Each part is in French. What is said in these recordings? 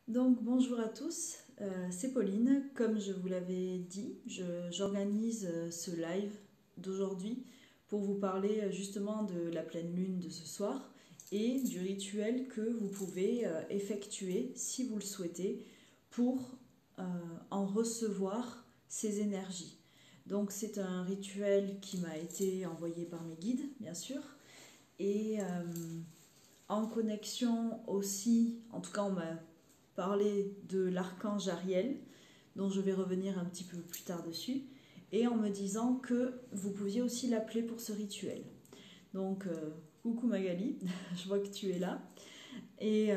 Donc bonjour à tous, c'est Pauline. Comme je vous l'avais dit, j'organise ce live d'aujourd'hui pour vous parler justement de la pleine lune de ce soir et du rituel que vous pouvez effectuer si vous le souhaitez pour en recevoir ces énergies. Donc c'est un rituel qui m'a été envoyé par mes guides, bien sûr, et en connexion aussi, en tout cas on m'a parler de l'archange Ariel, dont je vais revenir un petit peu plus tard dessus, et en me disant que vous pouviez aussi l'appeler pour ce rituel. Donc, coucou Magali, je vois que tu es là. Et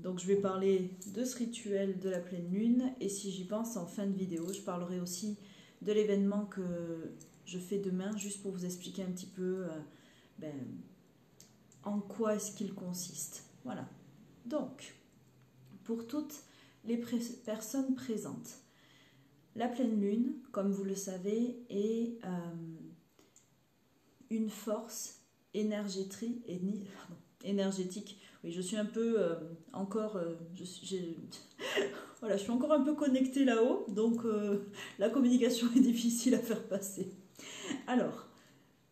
donc, je vais parler de ce rituel de la pleine lune, et si j'y pense, en fin de vidéo, je parlerai aussi de l'événement que je fais demain, juste pour vous expliquer un petit peu en quoi est-ce qu'il consiste. Voilà. Donc, pour toutes les personnes présentes. La pleine lune, comme vous le savez, est une force énergétique. Oui, je suis un peu encore, voilà, je suis encore un peu connectée là-haut, donc la communication est difficile à faire passer. Alors,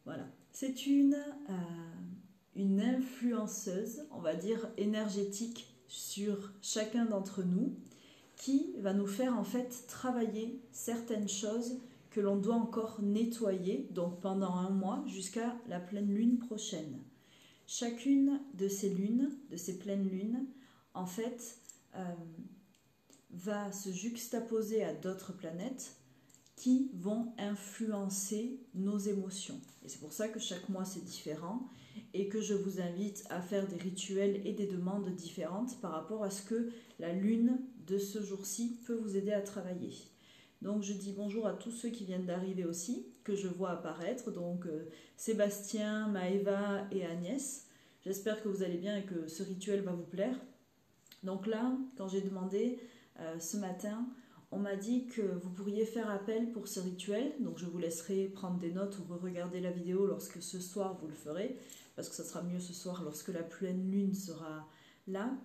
voilà, c'est une influenceuse, on va dire énergétique sur chacun d'entre nous, qui va nous faire en fait travailler certaines choses que l'on doit encore nettoyer, donc pendant un mois jusqu'à la pleine lune prochaine. Chacune de ces lunes, de ces pleines lunes, en fait, va se juxtaposer à d'autres planètes qui vont influencer nos émotions. Et c'est pour ça que chaque mois c'est différent et que je vous invite à faire des rituels et des demandes différentes par rapport à ce que la lune de ce jour-ci peut vous aider à travailler. Donc je dis bonjour à tous ceux qui viennent d'arriver aussi, que je vois apparaître, donc Sébastien, Maëva et Agnès. J'espère que vous allez bien et que ce rituel va vous plaire. Donc là, quand j'ai demandé ce matin, on m'a dit que vous pourriez faire appel pour ce rituel, donc je vous laisserai prendre des notes ou regarder la vidéo lorsque ce soir vous le ferez, parce que ça sera mieux ce soir lorsque la pleine lune sera là.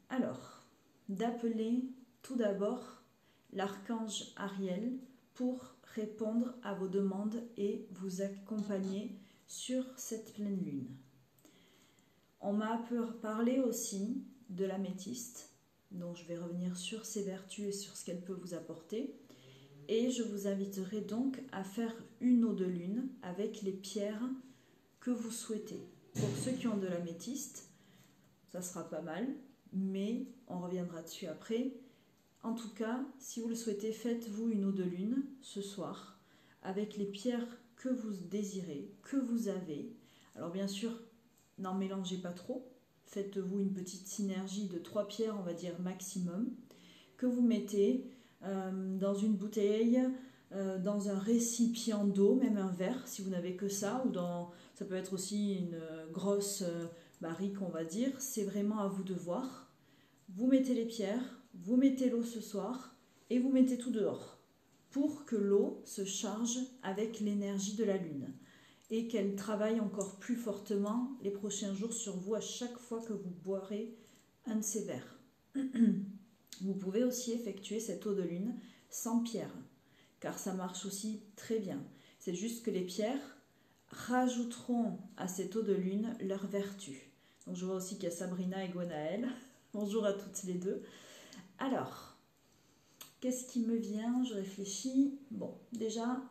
Alors, d'appeler tout d'abord l'archange Ariel pour répondre à vos demandes et vous accompagner sur cette pleine lune. On m'a parlé aussi de l'améthyste, donc je vais revenir sur ses vertus et sur ce qu'elle peut vous apporter. Et je vous inviterai donc à faire une eau de lune avec les pierres que vous souhaitez. Pour ceux qui ont de l'améthyste, ça sera pas mal, mais on reviendra dessus après. En tout cas, si vous le souhaitez, faites-vous une eau de lune ce soir avec les pierres que vous désirez, que vous avez. Alors bien sûr, n'en mélangez pas trop. Faites-vous une petite synergie de 3 pierres, on va dire maximum, que vous mettez dans une bouteille, dans un récipient d'eau, même un verre si vous n'avez que ça, ou ça peut être aussi une grosse barrique, on va dire. C'est vraiment à vous de voir. Vous mettez les pierres, vous mettez l'eau ce soir et vous mettez tout dehors pour que l'eau se charge avec l'énergie de la lune et qu'elle travaille encore plus fortement les prochains jours sur vous à chaque fois que vous boirez un de ces verres. Vous pouvez aussi effectuer cette eau de lune sans pierre, car ça marche aussi très bien. C'est juste que les pierres rajouteront à cette eau de lune leurs vertus. Donc je vois aussi qu'il y a Sabrina et Gwenaëlle. Bonjour à toutes les deux. Alors, qu'est-ce qui me vient? Je réfléchis. Bon, déjà,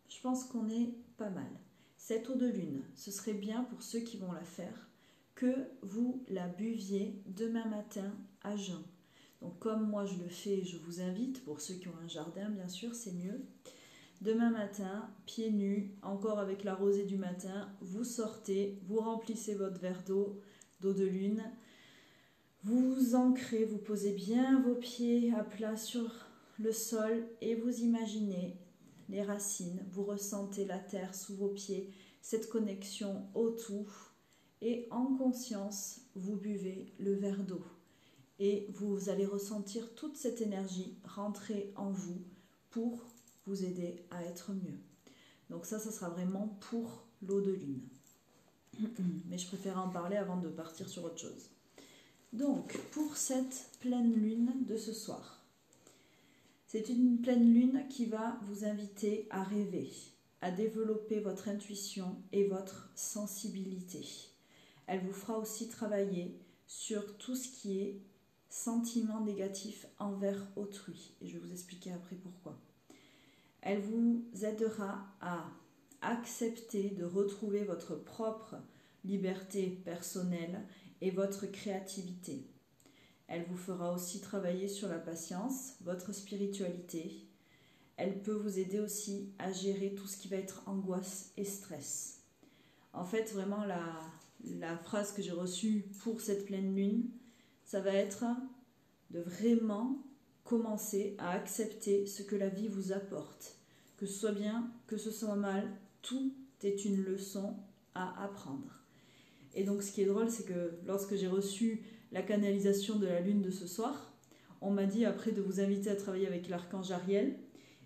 je pense qu'on est pas mal. Cette eau de lune, ce serait bien pour ceux qui vont la faire, que vous la buviez demain matin à jeun. Donc comme moi je le fais, je vous invite, pour ceux qui ont un jardin bien sûr, c'est mieux. Demain matin, pieds nus, encore avec la rosée du matin, vous sortez, vous remplissez votre verre d'eau de lune, vous ancrez, vous posez bien vos pieds à plat sur le sol et vous imaginez les racines, vous ressentez la terre sous vos pieds, cette connexion au tout, et en conscience, vous buvez le verre d'eau. Et vous allez ressentir toute cette énergie rentrer en vous pour vous aider à être mieux. Donc ça sera vraiment pour l'eau de lune. Mais je préfère en parler avant de partir sur autre chose. Donc, pour cette pleine lune de ce soir, c'est une pleine lune qui va vous inviter à rêver, à développer votre intuition et votre sensibilité. Elle vous fera aussi travailler sur tout ce qui est sentiment négatif envers autrui. Et je vais vous expliquer après pourquoi. Elle vous aidera à accepter de retrouver votre propre liberté personnelle et votre créativité. Elle vous fera aussi travailler sur la patience, votre spiritualité. Elle peut vous aider aussi à gérer tout ce qui va être angoisse et stress. En fait, vraiment, la phrase que j'ai reçue pour cette pleine lune, ça va être de vraiment commencer à accepter ce que la vie vous apporte. Que ce soit bien, que ce soit mal, tout est une leçon à apprendre. Et donc ce qui est drôle, c'est que lorsque j'ai reçu la canalisation de la lune de ce soir, on m'a dit après de vous inviter à travailler avec l'archange Ariel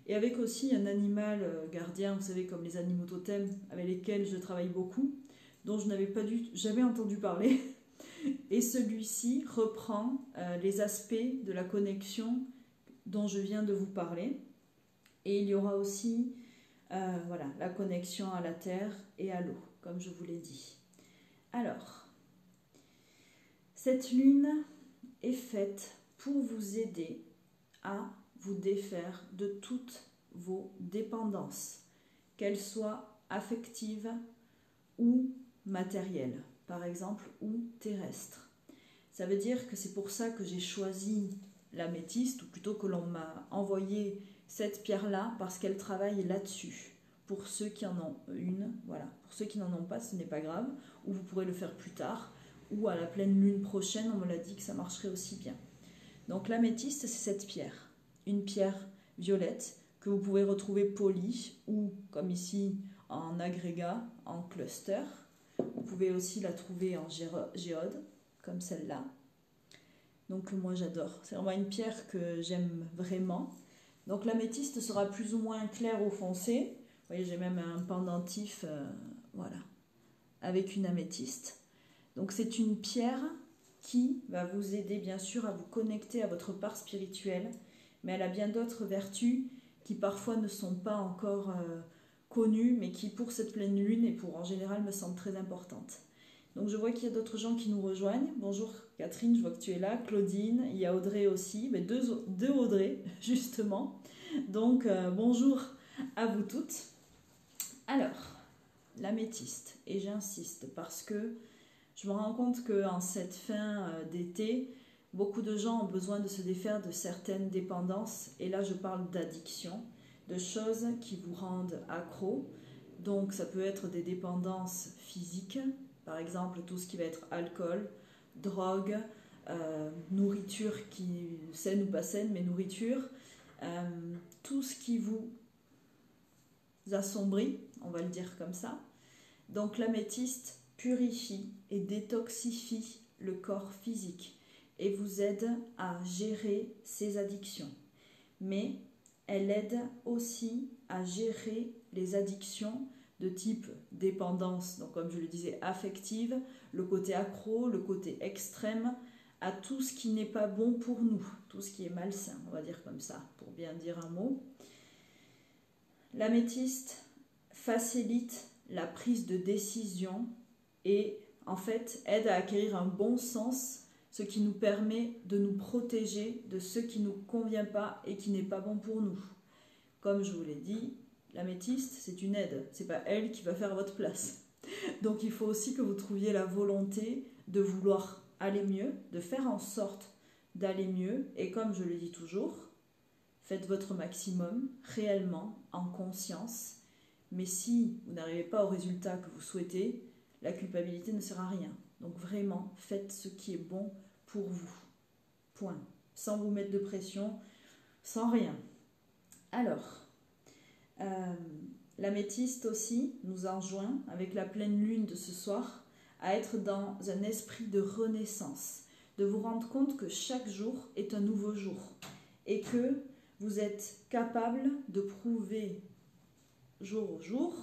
et avec aussi un animal gardien, vous savez, comme les animaux totems avec lesquels je travaille beaucoup, dont je n'avais pas jamais entendu parler. Et celui-ci reprend les aspects de la connexion dont je viens de vous parler. Et il y aura aussi voilà, la connexion à la terre et à l'eau, comme je vous l'ai dit. Alors, cette lune est faite pour vous aider à vous défaire de toutes vos dépendances, qu'elles soient affectives ou matérielles, par exemple, ou terrestres. Ça veut dire que c'est pour ça que j'ai choisi l'améthyste, ou plutôt que l'on m'a envoyé cette pierre-là, parce qu'elle travaille là-dessus. Pour ceux qui en ont une, voilà. Pour ceux qui n'en ont pas, ce n'est pas grave, ou vous pourrez le faire plus tard, ou à la pleine lune prochaine, on me l'a dit que ça marcherait aussi bien. Donc l'améthyste, c'est cette pierre, une pierre violette que vous pouvez retrouver polie, ou comme ici, en agrégat, en cluster. Vous pouvez aussi la trouver en géode, comme celle-là. Donc moi j'adore, c'est vraiment une pierre que j'aime vraiment. Donc l'améthyste sera plus ou moins clair ou foncé. Vous voyez, j'ai même un pendentif, voilà, avec une améthyste. Donc c'est une pierre qui va vous aider bien sûr à vous connecter à votre part spirituelle, mais elle a bien d'autres vertus qui parfois ne sont pas encore connues, mais qui pour cette pleine lune et pour en général me semblent très importantes. Donc je vois qu'il y a d'autres gens qui nous rejoignent. Bonjour Catherine, je vois que tu es là. Claudine, il y a Audrey aussi. Mais deux Audrey, justement. Donc bonjour à vous toutes. Alors, l'améthyste. Et j'insiste parce que je me rends compte qu'en cette fin d'été, beaucoup de gens ont besoin de se défaire de certaines dépendances. Et là, je parle d'addiction, de choses qui vous rendent accro. Donc ça peut être des dépendances physiques. Par exemple, tout ce qui va être alcool, drogue, nourriture, saine ou pas saine, mais nourriture, tout ce qui vous assombrit, on va le dire comme ça. Donc l'améthyste purifie et détoxifie le corps physique et vous aide à gérer ces addictions. Mais elle aide aussi à gérer les addictions de type dépendance, donc comme je le disais, affective, le côté accro, le côté extrême, à tout ce qui n'est pas bon pour nous, tout ce qui est malsain, on va dire comme ça, pour bien dire un mot. L'améthyste facilite la prise de décision et en fait aide à acquérir un bon sens, ce qui nous permet de nous protéger de ce qui ne nous convient pas et qui n'est pas bon pour nous. Comme je vous l'ai dit, l'améthyste, c'est une aide, c'est pas elle qui va faire votre place. Donc il faut aussi que vous trouviez la volonté de vouloir aller mieux, de faire en sorte d'aller mieux. Et comme je le dis toujours, faites votre maximum réellement, en conscience. Mais si vous n'arrivez pas au résultat que vous souhaitez, la culpabilité ne sert à rien. Donc vraiment, faites ce qui est bon pour vous. Point. Sans vous mettre de pression, sans rien. Alors, l'améthyste aussi nous enjoint, avec la pleine lune de ce soir, à être dans un esprit de renaissance, de vous rendre compte que chaque jour est un nouveau jour et que vous êtes capable de prouver jour au jour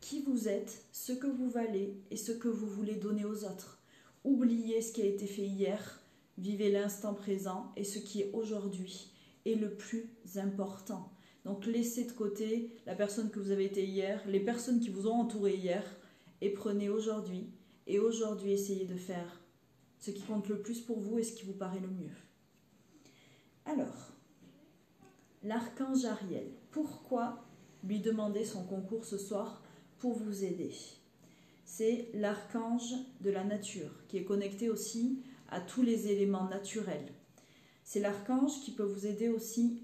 qui vous êtes, ce que vous valez et ce que vous voulez donner aux autres. Oubliez ce qui a été fait hier, vivez l'instant présent et ce qui est aujourd'hui est le plus important. Donc laissez de côté la personne que vous avez été hier, les personnes qui vous ont entouré hier et prenez aujourd'hui. Et aujourd'hui, essayez de faire ce qui compte le plus pour vous et ce qui vous paraît le mieux. Alors, l'archange Ariel, pourquoi lui demander son concours ce soir pour vous aider? C'est l'archange de la nature qui est connecté aussi à tous les éléments naturels. C'est l'archange qui peut vous aider aussi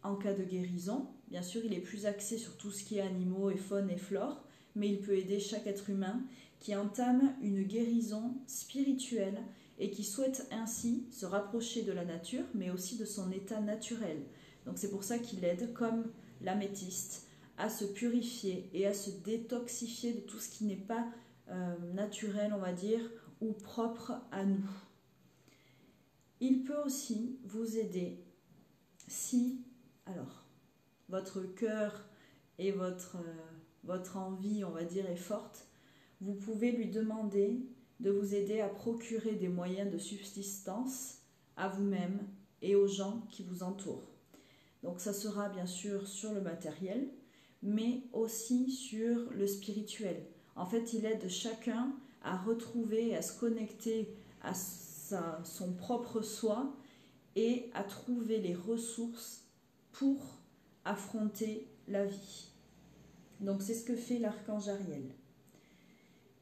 en cas de guérison. Bien sûr, il est plus axé sur tout ce qui est animaux et faune et flore, mais il peut aider chaque être humain qui entame une guérison spirituelle et qui souhaite ainsi se rapprocher de la nature, mais aussi de son état naturel. Donc c'est pour ça qu'il aide, comme l'améthyste, à se purifier et à se détoxifier de tout ce qui n'est pas naturel, on va dire, ou propre à nous. Il peut aussi vous aider si, alors, votre cœur et votre envie, on va dire, est forte. Vous pouvez lui demander de vous aider à procurer des moyens de subsistance à vous-même et aux gens qui vous entourent. Donc ça sera bien sûr sur le matériel, mais aussi sur le spirituel. En fait, il aide chacun à retrouver, à se connecter à son propre soi et à trouver les ressources pour affronter la vie. Donc c'est ce que fait l'archange Ariel.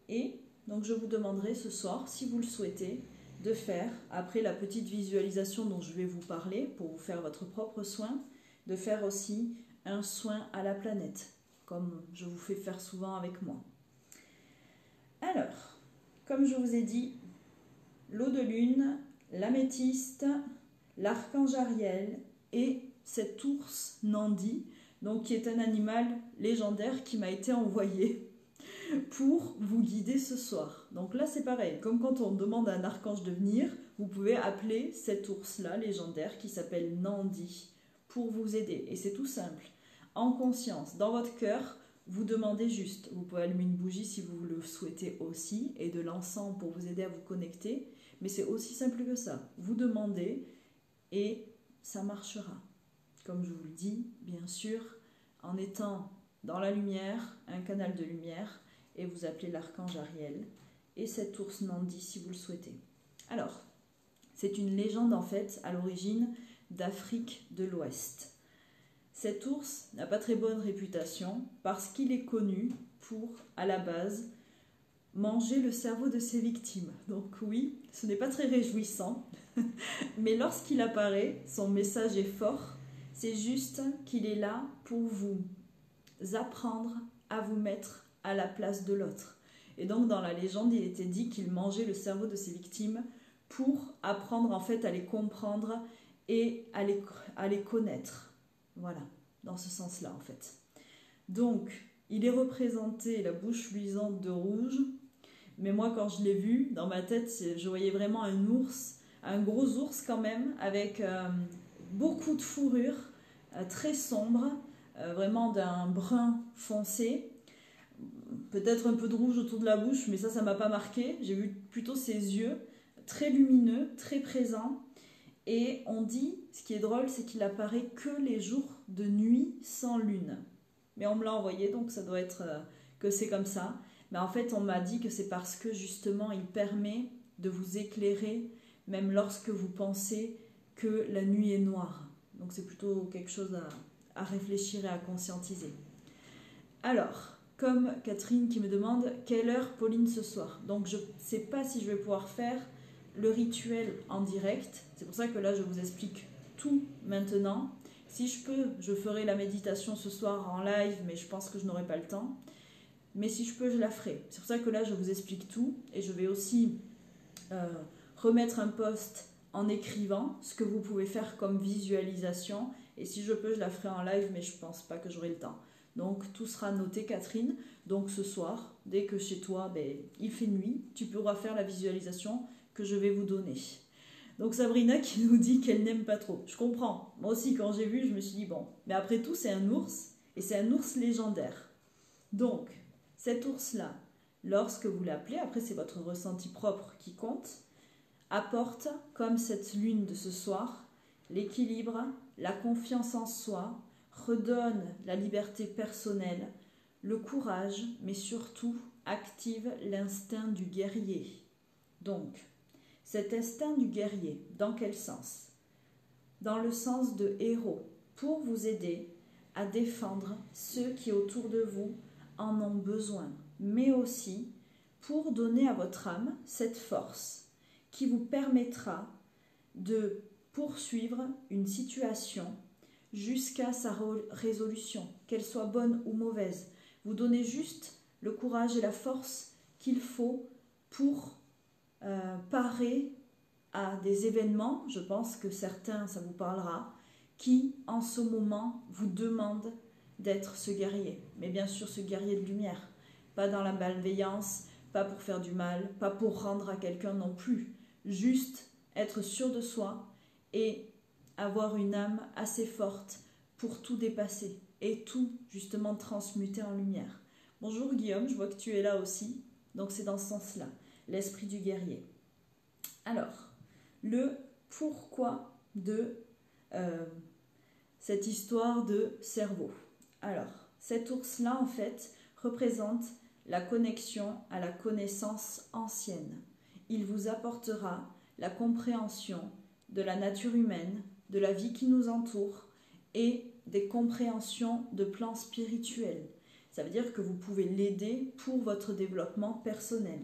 Et donc je vous demanderai ce soir, si vous le souhaitez, de faire, après la petite visualisation dont je vais vous parler, pour vous faire votre propre soin, de faire aussi un soin à la planète, comme je vous fais faire souvent avec moi. Alors, comme je vous ai dit, l'eau de lune, l'améthyste, l'archange Ariel et cet ours Nandi, donc qui est un animal légendaire qui m'a été envoyé pour vous guider ce soir. Donc là c'est pareil, comme quand on demande à un archange de venir, vous pouvez appeler cet ours-là légendaire qui s'appelle Nandi pour vous aider. Et c'est tout simple. En conscience, dans votre cœur, vous demandez juste. Vous pouvez allumer une bougie si vous le souhaitez aussi et de l'encens pour vous aider à vous connecter. Mais c'est aussi simple que ça. Vous demandez et ça marchera. Comme je vous le dis, bien sûr, en étant dans la lumière, un canal de lumière, et vous appelez l'archange Ariel et cet ours Nandi si vous le souhaitez. Alors, c'est une légende en fait à l'origine d'Afrique de l'Ouest. Cet ours n'a pas très bonne réputation parce qu'il est connu pour, à la base, manger le cerveau de ses victimes. Donc oui, ce n'est pas très réjouissant, mais lorsqu'il apparaît, son message est fort, c'est juste qu'il est là pour vous apprendre à vous mettre à la place de l'autre. Et donc dans la légende, il était dit qu'il mangeait le cerveau de ses victimes pour apprendre en fait à les comprendre et à les connaître. Voilà, dans ce sens-là en fait. Donc, il est représenté la bouche luisante de rouge, mais moi quand je l'ai vu, dans ma tête, je voyais vraiment un ours, un gros ours quand même, avec beaucoup de fourrure, très sombre, vraiment d'un brun foncé, peut-être un peu de rouge autour de la bouche, mais ça m'a pas marqué. J'ai vu plutôt ses yeux, très lumineux, très présents. Et on dit, ce qui est drôle, c'est qu'il apparaît que les jours de nuit sans lune. Mais on me l'a envoyé, donc ça doit être que c'est comme ça. Mais en fait, on m'a dit que c'est parce que justement, il permet de vous éclairer, même lorsque vous pensez que la nuit est noire. Donc c'est plutôt quelque chose à réfléchir et à conscientiser. Alors, comme Catherine qui me demande quelle heure Pauline ce soir. Donc je ne sais pas si je vais pouvoir faire le rituel en direct. C'est pour ça que là je vous explique tout maintenant. Si je peux, je ferai la méditation ce soir en live, mais je pense que je n'aurai pas le temps. Mais si je peux, je la ferai. C'est pour ça que là je vous explique tout et je vais aussi remettre un post en écrivant ce que vous pouvez faire comme visualisation. Et si je peux, je la ferai en live, mais je ne pense pas que j'aurai le temps. Donc tout sera noté, Catherine. Donc ce soir, dès que chez toi il fait nuit, tu pourras faire la visualisation que je vais vous donner. Donc Sabrina qui nous dit qu'elle n'aime pas trop. Je comprends. Moi aussi quand j'ai vu, je me suis dit bon. Mais après tout, c'est un ours et c'est un ours légendaire. Donc cet ours-là, lorsque vous l'appelez, après c'est votre ressenti propre qui compte, apporte, comme cette lune de ce soir, l'équilibre, la confiance en soi, redonne la liberté personnelle, le courage, mais surtout active l'instinct du guerrier. Donc, cet instinct du guerrier, dans quel sens? Dans le sens de héros, pour vous aider à défendre ceux qui autour de vous en ont besoin, mais aussi pour donner à votre âme cette force qui vous permettra de poursuivre une situation jusqu'à sa résolution, qu'elle soit bonne ou mauvaise. Vous donnez juste le courage et la force qu'il faut pour parer à des événements, je pense que certains, ça vous parlera, qui en ce moment vous demandent d'être ce guerrier. Mais bien sûr ce guerrier de lumière, pas dans la malveillance, pas pour faire du mal, pas pour rendre à quelqu'un non plus, juste être sûr de soi et avoir une âme assez forte pour tout dépasser et tout justement transmuter en lumière. Bonjour Guillaume, je vois que tu es là aussi, donc c'est dans ce sens-là, l'esprit du guerrier. Alors, le pourquoi de cette histoire de cerveau. Alors, cet ours-là, en fait, représente la connexion à la connaissance ancienne. Il vous apportera la compréhension de la nature humaine, de la vie qui nous entoure et des compréhensions de plans spirituels. Ça veut dire que vous pouvez l'aider pour votre développement personnel.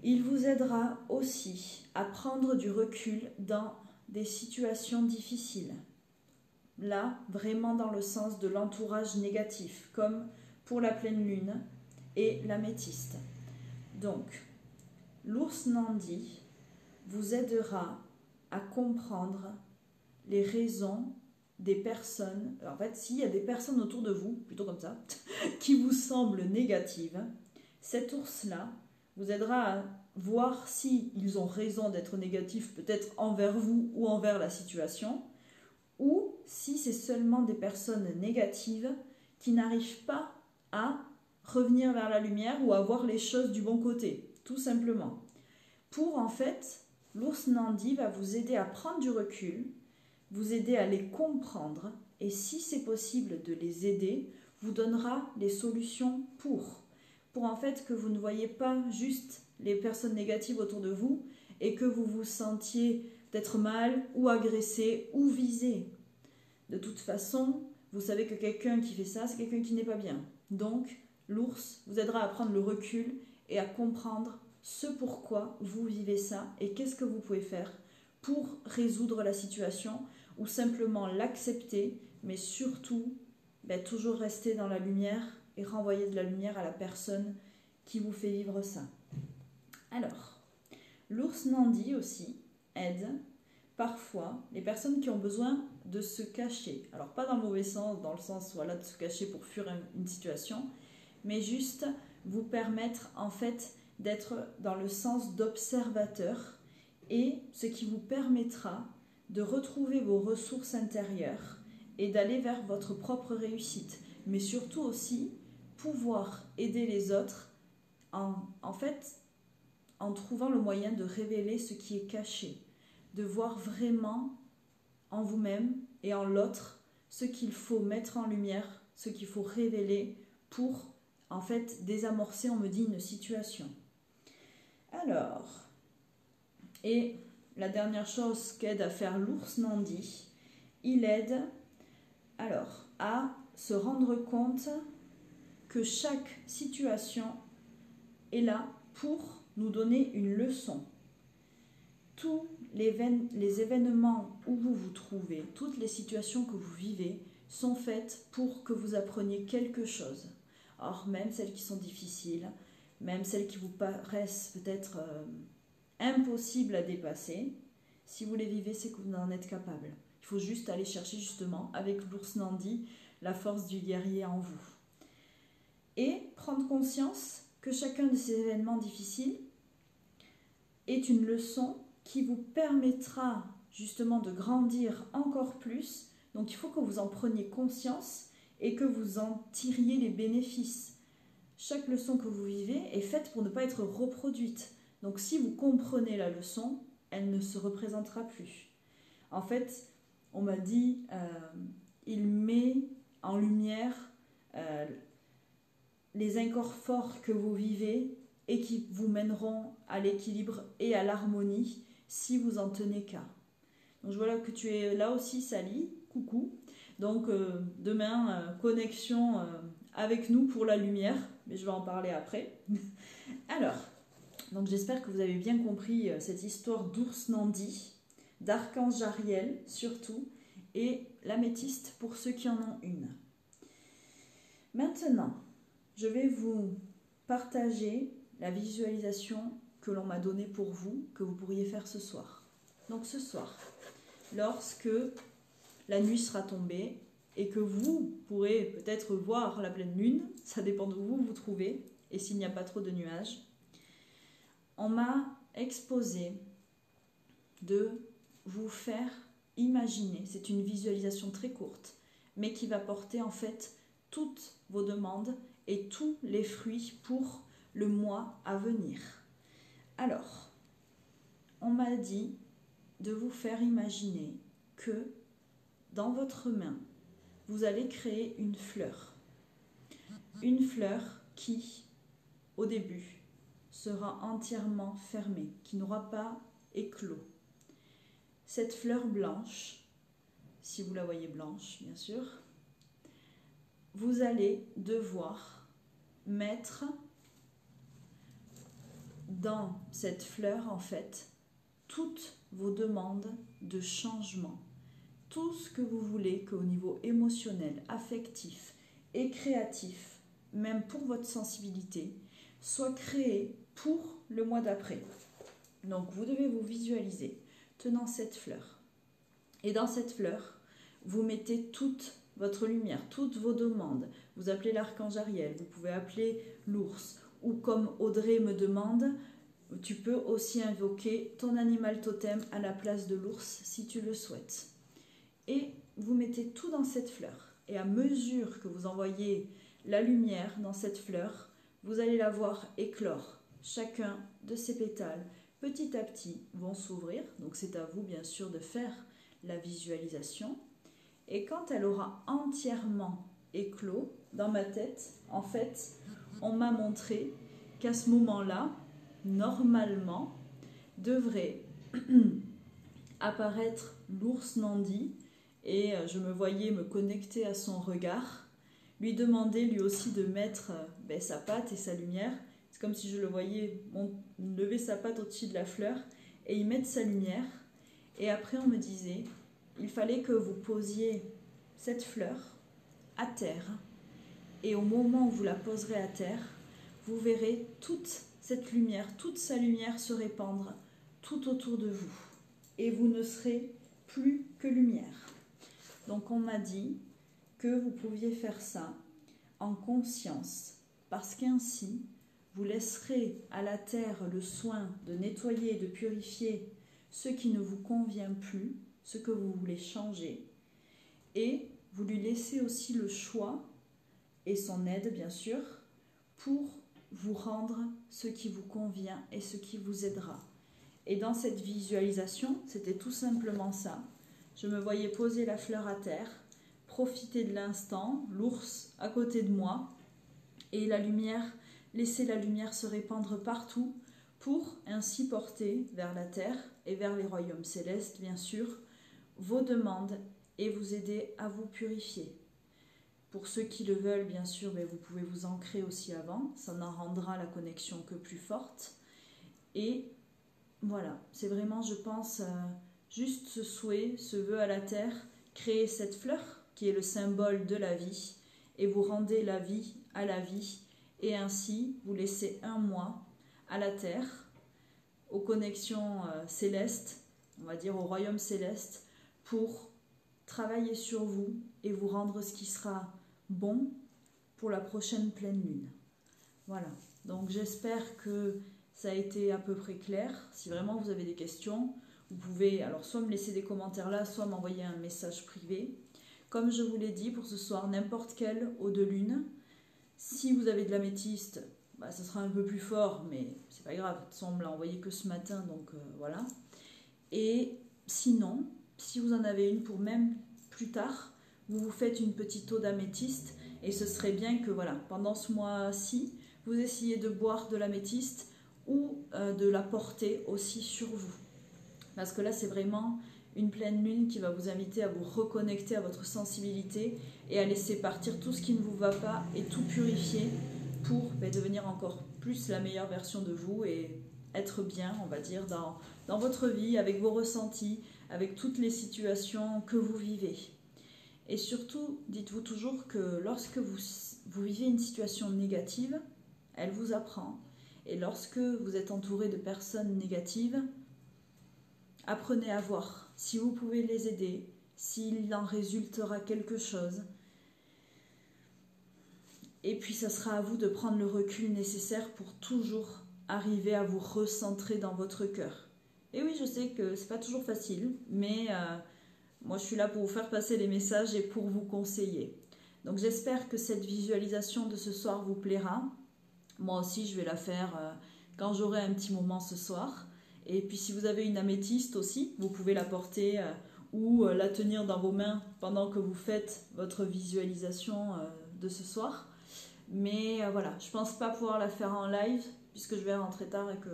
Il vous aidera aussi à prendre du recul dans des situations difficiles. Là, vraiment dans le sens de l'entourage négatif, comme pour la pleine lune et l'améthyste. Donc, l'ours Nandi vous aidera à comprendre les raisons des personnes. Alors, en fait, s'il y a des personnes autour de vous, plutôt comme ça, qui vous semblent négatives, cet ours-là vous aidera à voir si ils ont raison d'être négatifs, peut-être envers vous ou envers la situation, ou si c'est seulement des personnes négatives qui n'arrivent pas à revenir vers la lumière ou à voir les choses du bon côté, tout simplement. Pour en fait, l'ours Nandi va vous aider à prendre du recul, vous aider à les comprendre, et si c'est possible de les aider, vous donnera les solutions pour en fait que vous ne voyez pas juste les personnes négatives autour de vous et que vous vous sentiez peut-être mal ou agressé ou visé. De toute façon, vous savez que quelqu'un qui fait ça, c'est quelqu'un qui n'est pas bien. Donc, l'ours vous aidera à prendre le recul et à comprendre ce pourquoi vous vivez ça et qu'est-ce que vous pouvez faire pour résoudre la situation ou simplement l'accepter, mais surtout toujours rester dans la lumière et renvoyer de la lumière à la personne qui vous fait vivre ça. Alors, l'ours Nandi aussi aide parfois les personnes qui ont besoin de se cacher. Alors pas dans le mauvais sens, dans le sens voilà, de se cacher pour fuir une situation, mais juste vous permettre en fait d'être dans le sens d'observateur et ce qui vous permettra de retrouver vos ressources intérieures et d'aller vers votre propre réussite. Mais surtout aussi pouvoir aider les autres en fait en trouvant le moyen de révéler ce qui est caché, de voir vraiment en vous-même et en l'autre ce qu'il faut mettre en lumière, ce qu'il faut révéler pour en fait désamorcer, on me dit, une situation. Alors, et la dernière chose qu'aide à faire l'ours Nandi, il aide alors à se rendre compte que chaque situation est là pour nous donner une leçon. Tous les événements où vous vous trouvez, toutes les situations que vous vivez sont faites pour que vous appreniez quelque chose. Or, même celles qui sont difficiles, même celles qui vous paraissent peut-être impossibles à dépasser, si vous les vivez, c'est que vous en êtes capable. Il faut juste aller chercher justement, avec l'ours Nandi, la force du guerrier en vous. Et prendre conscience que chacun de ces événements difficiles est une leçon qui vous permettra justement de grandir encore plus. Donc il faut que vous en preniez conscience et que vous en tiriez les bénéfices. Chaque leçon que vous vivez est faite pour ne pas être reproduite. Donc si vous comprenez la leçon, elle ne se représentera plus. En fait, on m'a dit, il met en lumière les inconforts que vous vivez et qui vous mèneront à l'équilibre et à l'harmonie si vous en tenez qu'à. Donc je vois là que tu es là aussi, Sally. Coucou. Donc demain, connexion avec nous pour la lumière, mais je vais en parler après. Alors, donc j'espère que vous avez bien compris cette histoire d'ours Nandi, d'archange Ariel surtout, et l'améthyste pour ceux qui en ont une. Maintenant, je vais vous partager la visualisation que l'on m'a donnée pour vous, que vous pourriez faire ce soir. Donc ce soir, lorsque la nuit sera tombée et que vous pourrez peut-être voir la pleine lune, ça dépend de où vous vous trouvez et s'il n'y a pas trop de nuages, on m'a exposé de vous faire imaginer, c'est une visualisation très courte, mais qui va porter en fait toutes vos demandes et tous les fruits pour le mois à venir. Alors, on m'a dit de vous faire imaginer que dans votre main, vous allez créer une fleur. Une fleur qui, au début, sera entièrement fermée, qui n'aura pas éclos. Cette fleur blanche, si vous la voyez blanche, bien sûr, vous allez devoir mettre dans cette fleur, en fait, toutes vos demandes de changement. Tout ce que vous voulez qu'au niveau émotionnel, affectif et créatif, même pour votre sensibilité, soit créé pour le mois d'après. Donc vous devez vous visualiser tenant cette fleur. Et dans cette fleur, vous mettez toute votre lumière, toutes vos demandes. Vous appelez l'archange Ariel, vous pouvez appeler l'ours. Ou comme Audrey me demande, tu peux aussi invoquer ton animal totem à la place de l'ours si tu le souhaites. Et vous mettez tout dans cette fleur. Et à mesure que vous envoyez la lumière dans cette fleur, vous allez la voir éclore. Chacun de ces pétales, petit à petit, vont s'ouvrir. Donc c'est à vous, bien sûr, de faire la visualisation. Et quand elle aura entièrement éclos, dans ma tête, en fait, on m'a montré qu'à ce moment-là, normalement, devrait apparaître l'ours Nandi, et je me voyais me connecter à son regard, lui demander lui aussi de mettre sa patte et sa lumière. C'est comme si je le voyais lever sa patte au-dessus de la fleur et y mettre sa lumière. Et après on me disait, il fallait que vous posiez cette fleur à terre, et au moment où vous la poserez à terre, vous verrez toute cette lumière, toute sa lumière se répandre tout autour de vous. Et vous ne serez plus que lumière. Donc on m'a dit que vous pouviez faire ça en conscience, parce qu'ainsi, vous laisserez à la terre le soin de nettoyer et de purifier ce qui ne vous convient plus, ce que vous voulez changer, et vous lui laissez aussi le choix et son aide, bien sûr, pour vous rendre ce qui vous convient et ce qui vous aidera. Et dans cette visualisation, c'était tout simplement ça. Je me voyais poser la fleur à terre, profiter de l'instant, l'ours à côté de moi, et la lumière, laisser la lumière se répandre partout pour ainsi porter vers la terre et vers les royaumes célestes, bien sûr, vos demandes et vous aider à vous purifier. Pour ceux qui le veulent, bien sûr, vous pouvez vous ancrer aussi avant, ça n'en rendra la connexion que plus forte. Et voilà, c'est vraiment, je pense, juste ce souhait, ce vœu à la terre, créer cette fleur qui est le symbole de la vie, et vous rendez la vie à la vie, et ainsi vous laissez un mois à la terre, aux connexions célestes, on va dire au royaume céleste, pour travailler sur vous et vous rendre ce qui sera bon pour la prochaine pleine lune. Voilà, donc j'espère que ça a été à peu près clair. Si vraiment vous avez des questions, vous pouvez alors soit me laisser des commentaires là, soit m'envoyer un message privé. Comme je vous l'ai dit pour ce soir, n'importe quel eau de lune. Si vous avez de l'améthyste, bah, ça sera un peu plus fort, mais c'est pas grave. De toute façon, on me l'a envoyé que ce matin, donc voilà. Et sinon, si vous en avez une pour même plus tard, vous vous faites une petite eau d'améthyste et ce serait bien que voilà, pendant ce mois-ci, vous essayez de boire de l'améthyste ou de la porter aussi sur vous. Parce que là, c'est vraiment une pleine lune qui va vous inviter à vous reconnecter à votre sensibilité et à laisser partir tout ce qui ne vous va pas et tout purifier pour devenir encore plus la meilleure version de vous et être bien, on va dire, dans votre vie, avec vos ressentis, avec toutes les situations que vous vivez. Et surtout, dites-vous toujours que lorsque vous vivez une situation négative, elle vous apprend. Et lorsque vous êtes entouré de personnes négatives, apprenez à voir si vous pouvez les aider, s'il en résultera quelque chose. Et puis, ça sera à vous de prendre le recul nécessaire pour toujours arriver à vous recentrer dans votre cœur. Et oui, je sais que c'est pas toujours facile, mais moi, je suis là pour vous faire passer les messages et pour vous conseiller. Donc, j'espère que cette visualisation de ce soir vous plaira. Moi aussi, je vais la faire quand j'aurai un petit moment ce soir. Et puis, si vous avez une améthyste aussi, vous pouvez la porter ou la tenir dans vos mains pendant que vous faites votre visualisation de ce soir. Mais voilà, je pense pas pouvoir la faire en live puisque je vais rentrer tard et que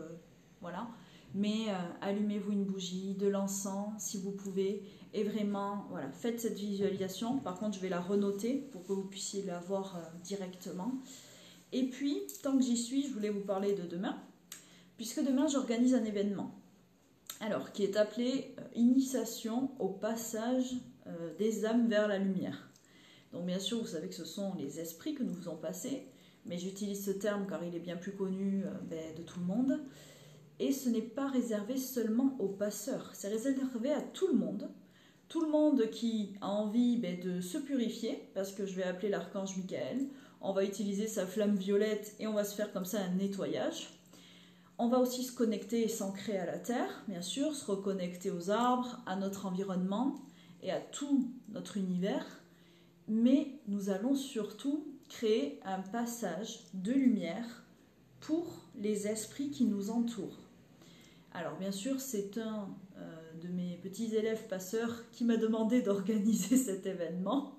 voilà. Mais allumez-vous une bougie, de l'encens si vous pouvez et vraiment voilà, faites cette visualisation. Par contre, je vais la renoter pour que vous puissiez la voir directement. Et puis, tant que j'y suis, je voulais vous parler de demain, puisque demain j'organise un événement. Alors, qui est appelé Initiation au passage des âmes vers la lumière. Donc bien sûr, vous savez que ce sont les esprits que nous faisons passer, mais j'utilise ce terme car il est bien plus connu de tout le monde. Et ce n'est pas réservé seulement aux passeurs, c'est réservé à tout le monde qui a envie de se purifier, parce que je vais appeler l'archange Michael, on va utiliser sa flamme violette et on va se faire comme ça un nettoyage. On va aussi se connecter et s'ancrer à la terre, bien sûr, se reconnecter aux arbres, à notre environnement et à tout notre univers. Mais nous allons surtout créer un passage de lumière pour les esprits qui nous entourent. Alors bien sûr, c'est un de mes petits élèves passeurs qui m'a demandé d'organiser cet événement.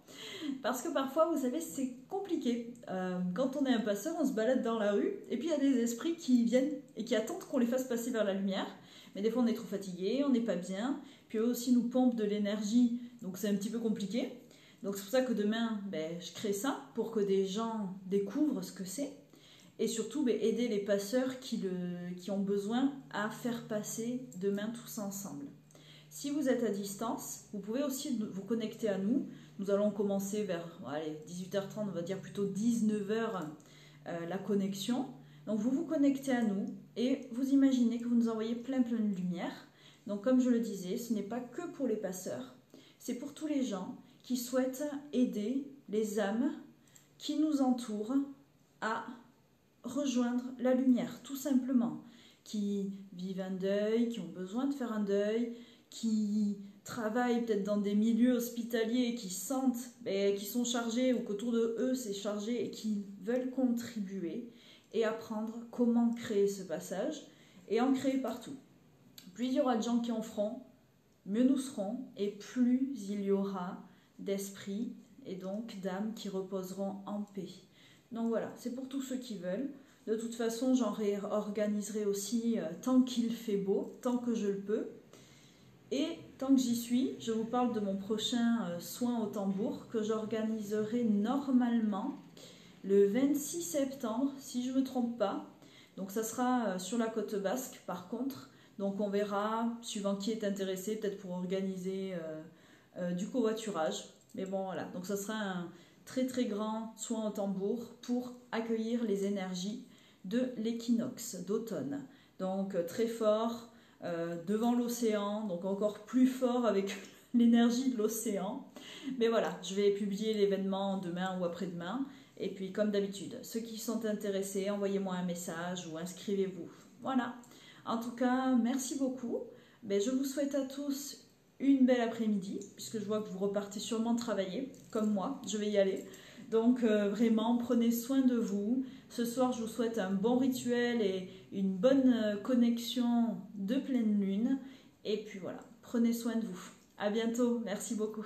Parce que parfois, vous savez, c'est compliqué. Quand on est un passeur, on se balade dans la rue et puis il y a des esprits qui viennent et qui attendent qu'on les fasse passer vers la lumière. Mais des fois, on est trop fatigué, on n'est pas bien. Puis eux aussi nous pompent de l'énergie, donc c'est un petit peu compliqué. Donc c'est pour ça que demain, je crée ça pour que des gens découvrent ce que c'est. Et surtout, aider les passeurs qui ont besoin à faire passer demain tous ensemble. Si vous êtes à distance, vous pouvez aussi vous connecter à nous. Nous allons commencer vers 18h30, on va dire plutôt 19h la connexion. Donc vous vous connectez à nous et vous imaginez que vous nous envoyez plein de lumière. Donc comme je le disais, ce n'est pas que pour les passeurs, c'est pour tous les gens qui souhaitent aider les âmes qui nous entourent à rejoindre la lumière, tout simplement, qui vivent un deuil, qui ont besoin de faire un deuil, qui travaillent peut-être dans des milieux hospitaliers, qui sentent qui sont chargés ou qu'autour de eux c'est chargé et qui veulent contribuer et apprendre comment créer ce passage et en créer partout. Plus il y aura de gens qui en feront, mieux nous serons et plus il y aura d'esprits et donc d'âmes qui reposeront en paix. Donc voilà, c'est pour tous ceux qui veulent. De toute façon, j'en réorganiserai aussi tant qu'il fait beau, tant que je le peux. Et tant que j'y suis, je vous parle de mon prochain soin au tambour que j'organiserai normalement le 26 septembre, si je ne me trompe pas. Donc ça sera sur la côte basque par contre. Donc on verra, suivant qui est intéressé, peut-être pour organiser du covoiturage. Mais bon voilà, donc ça sera un très très grand soin au tambour pour accueillir les énergies de l'équinoxe d'automne. Donc très fort devant l'océan, donc encore plus fort avec l'énergie de l'océan. Mais voilà, je vais publier l'événement demain ou après-demain. Et puis comme d'habitude, ceux qui sont intéressés, envoyez-moi un message ou inscrivez-vous. Voilà. En tout cas, merci beaucoup. Je vous souhaite à tous une belle après-midi, puisque je vois que vous repartez sûrement travailler, comme moi, je vais y aller. Donc vraiment, prenez soin de vous. Ce soir, je vous souhaite un bon rituel et une bonne connexion de pleine lune. Et puis voilà, prenez soin de vous. À bientôt, merci beaucoup.